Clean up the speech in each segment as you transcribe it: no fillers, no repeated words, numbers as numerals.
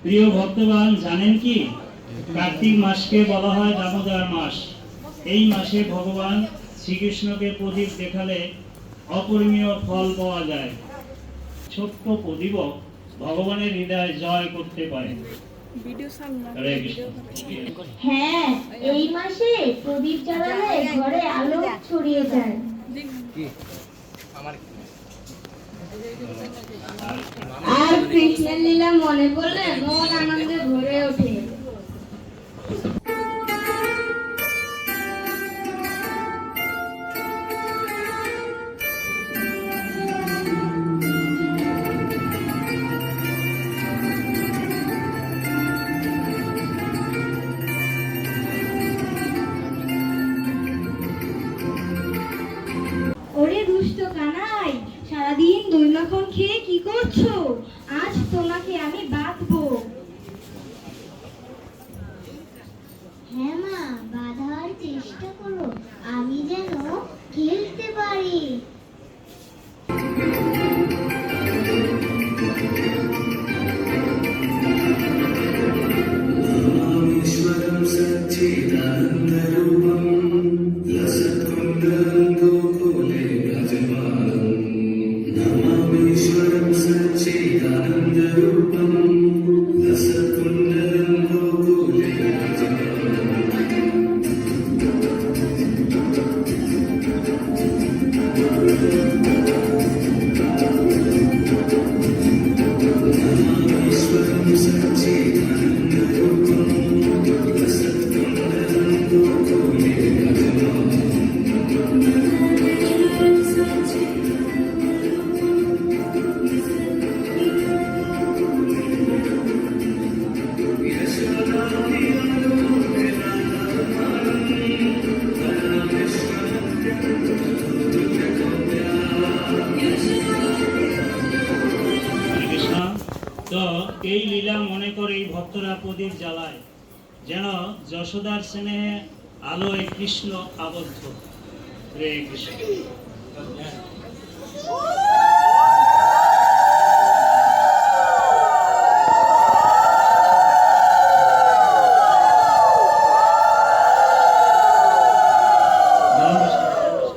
প্রিয় ভক্তগণ, জানেন কি কার্তিক মাসকে বলা হয় দামোদর মাস। এই মাসে ভগবান শ্রীকৃষ্ণকে প্রদীপ দেখালে অপরিমেয় ফল পাওয়া যায়। ছোট্ট প্রদীপ ভগবানের হৃদয় জয় করতে পারে। হ্যাঁ, এই মাসে প্রদীপ জ্বালালে ঘরে আলো ছড়িয়ে যায়। আর কৃষ্ণের লীলা মনে পড়লে মন আনন্দে ভরে ওঠে। ওরে দুষ্ট কানাই, সারাদিন দই মাখন খেয়ে কি করছো? আজ তোমাকে আমি বাঁধবো। হ্যাঁ মা, বাঁধার চেষ্টা করো, আমি যেন খেলতে পারি। তো এই লীলা মনে করেই ভক্তরা প্রদীপ জ্বালায়, যেন যশোদার স্নেহে আলোয় কৃষ্ণ আবদ্ধ। হরে কৃষ্ণ।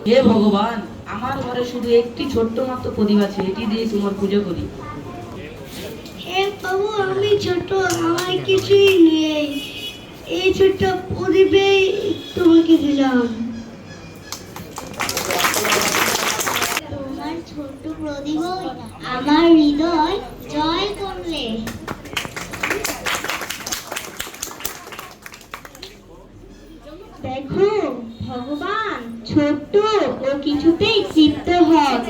হে ভগবান, আমার ঘরে শুধু একটি ছোট্ট মাত্র প্রদীপ আছে, এটি দিয়ে তোমার পুজো করি। হে প্রভু, আমি ছোট, আমার কিছুই নেই, এই ছোট্ট প্রদীপে তোমাকে দিলাম। তোমার ছোট্ট প্রদীপ আমার হৃদয় জয় করলে। দেখো ভগবান ছোট্ট ও কিছুতেই তৃপ্ত হন।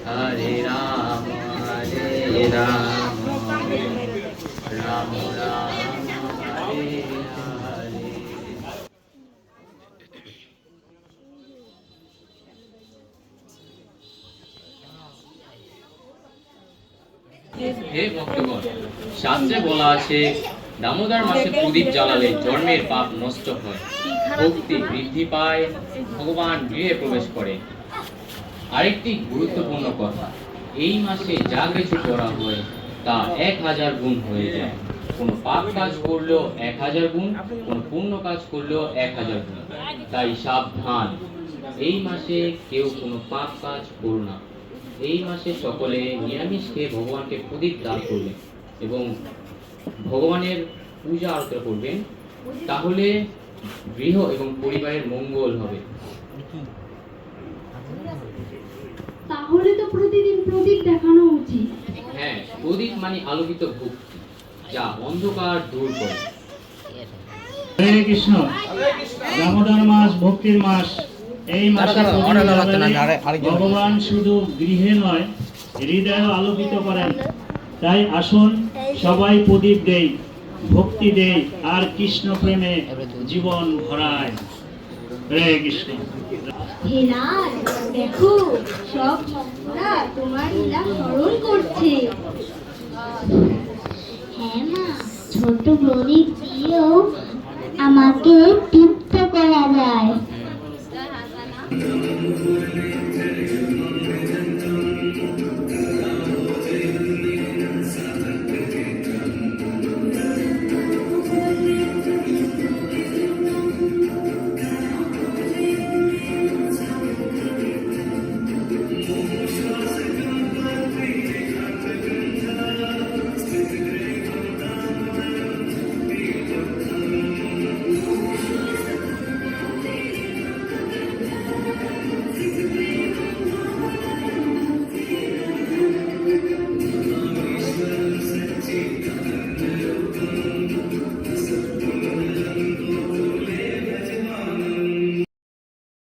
হরে রাম হরে রাম রাম রাম হরে হরে। হে ভক্তগণ, শাস্ত্রে বলা আছে দামোদর মাসে প্রদীপ জ্বালালে জন্মের পাপ নষ্ট হয়, ভক্তি বৃদ্ধি পায়, ভগবান গৃহে প্রবেশ করে। আরেকটি গুরুত্বপূর্ণ কথা, এই মাসে যা কিছু করা হয় তা 1000 গুণ হয়ে যায়। কোনো পাপ কাজ করলেও 1000 গুণ, কোনো পুণ্য কাজ করলেও 1000 গুণ। তাই সাবধান, এই মাসে কেউ কোনো পাপ কাজ করো না। এই মাসে সকলে নিরামিষ খেয়ে ভগবানকে প্রদীপ দান করবেন এবং ভগবানের পূজা আরাধনা করবেন, তাহলে গৃহ এবং পরিবারের মঙ্গল হবে। তাহলে তো প্রতিদিন প্রদীপ দেখানো উচিত। হ্যাঁ, প্রদীপ মানে আলোকিত ভক্তি, যা অন্ধকার দূর করে। হরে কৃষ্ণ। দামোদর মাস ভক্তির মাস। এই মাসে ভগবান শুধু গৃহে নয়, হৃদয় আলোকিত করেন। তাই আসুন সবাই প্রদীপ দেই, ভক্তি দেই, আর কৃষ্ণ প্রেমে জীবন ভরায়। হরে কৃষ্ণ। হে লাল, দেখো সব ভক্তরা তোমার লীলা স্মরণ করছে। হ্যাঁ মা, ছোট প্রদীপ দিয়েও আমাকে